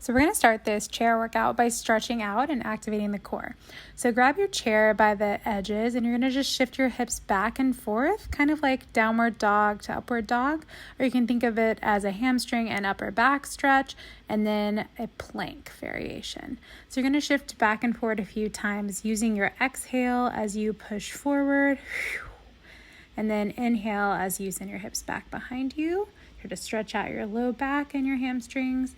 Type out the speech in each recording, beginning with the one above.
So we're going to start this chair workout by stretching out and activating the core. So grab your chair by the edges and you're going to just shift your hips back and forth, kind of like downward dog to upward dog, or you can think of it as a hamstring and upper back stretch and then a plank variation. So you're going to shift back and forward a few times using your exhale as you push forward, and then inhale as you send your hips back behind you. Here to stretch out your low back and your hamstrings.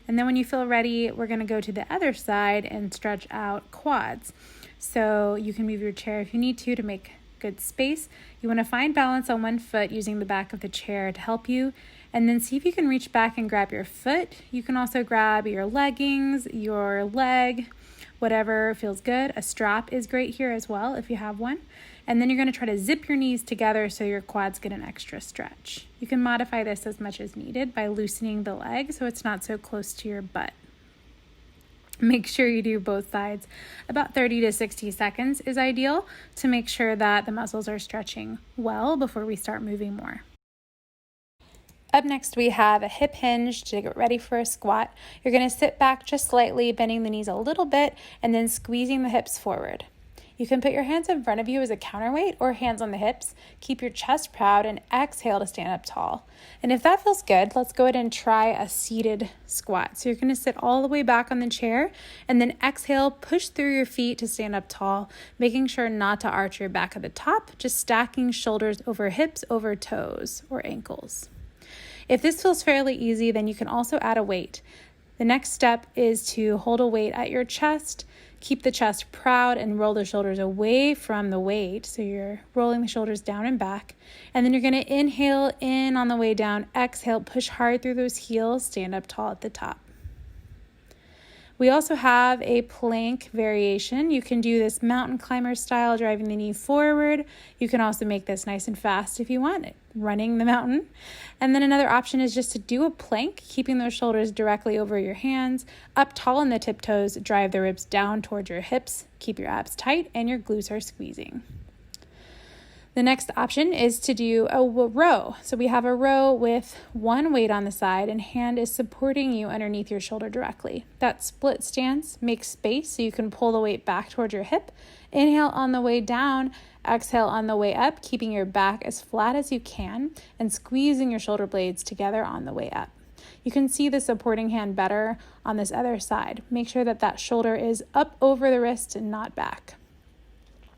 And then when you feel ready, we're going to go to the other side and stretch out quads. So you can move your chair if you need to make good space. You want to find balance on one foot using the back of the chair to help you. And then see if you can reach back and grab your foot. You can also grab your leggings, your leg, whatever feels good. A strap is great here as well if you have one. And then you're going to try to zip your knees together so your quads get an extra stretch. You can modify this as much as needed by loosening the leg so it's not so close to your butt. Make sure you do both sides. About 30 to 60 seconds is ideal to make sure that the muscles are stretching well before we start moving more. Up next, we have a hip hinge to get ready for a squat. You're going to sit back just slightly, bending the knees a little bit, and then squeezing the hips forward. You can put your hands in front of you as a counterweight or hands on the hips. Keep your chest proud and exhale to stand up tall. And if that feels good, let's go ahead and try a seated squat. So you're going to sit all the way back on the chair and then exhale, push through your feet to stand up tall, making sure not to arch your back at the top, just stacking shoulders over hips, over toes or ankles. If this feels fairly easy, then you can also add a weight. The next step is to hold a weight at your chest, keep the chest proud and roll the shoulders away from the weight. So you're rolling the shoulders down and back. And then you're going to inhale in on the way down, exhale, push hard through those heels, stand up tall at the top. We also have a plank variation. You can do this mountain climber style, driving the knee forward. You can also make this nice and fast if you want it, running the mountain. And then another option is just to do a plank, keeping those shoulders directly over your hands, up tall in the tiptoes, drive the ribs down towards your hips, keep your abs tight and your glutes are squeezing. The next option is to do a row. So we have a row with one weight on the side and hand is supporting you underneath your shoulder directly. That split stance makes space so you can pull the weight back towards your hip. Inhale on the way down, exhale on the way up, keeping your back as flat as you can and squeezing your shoulder blades together on the way up. You can see the supporting hand better on this other side. Make sure that that shoulder is up over the wrist and not back.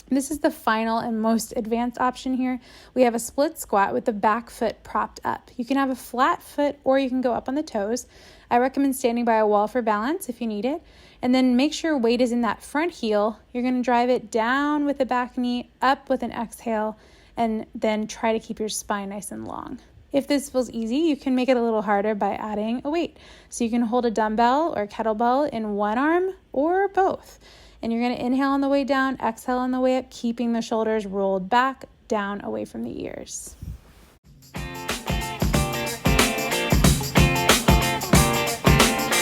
This is the final and most advanced option here. We have a split squat with the back foot propped up. You can have a flat foot or you can go up on the toes. I recommend standing by a wall for balance if you need it. And then make sure weight is in that front heel. You're going to drive it down with the back knee, up with an exhale, and then try to keep your spine nice and long. If this feels easy, you can make it a little harder by adding a weight. So you can hold a dumbbell or kettlebell in one arm or both. And you're going to inhale on the way down, exhale on the way up, keeping the shoulders rolled back, down, away from the ears.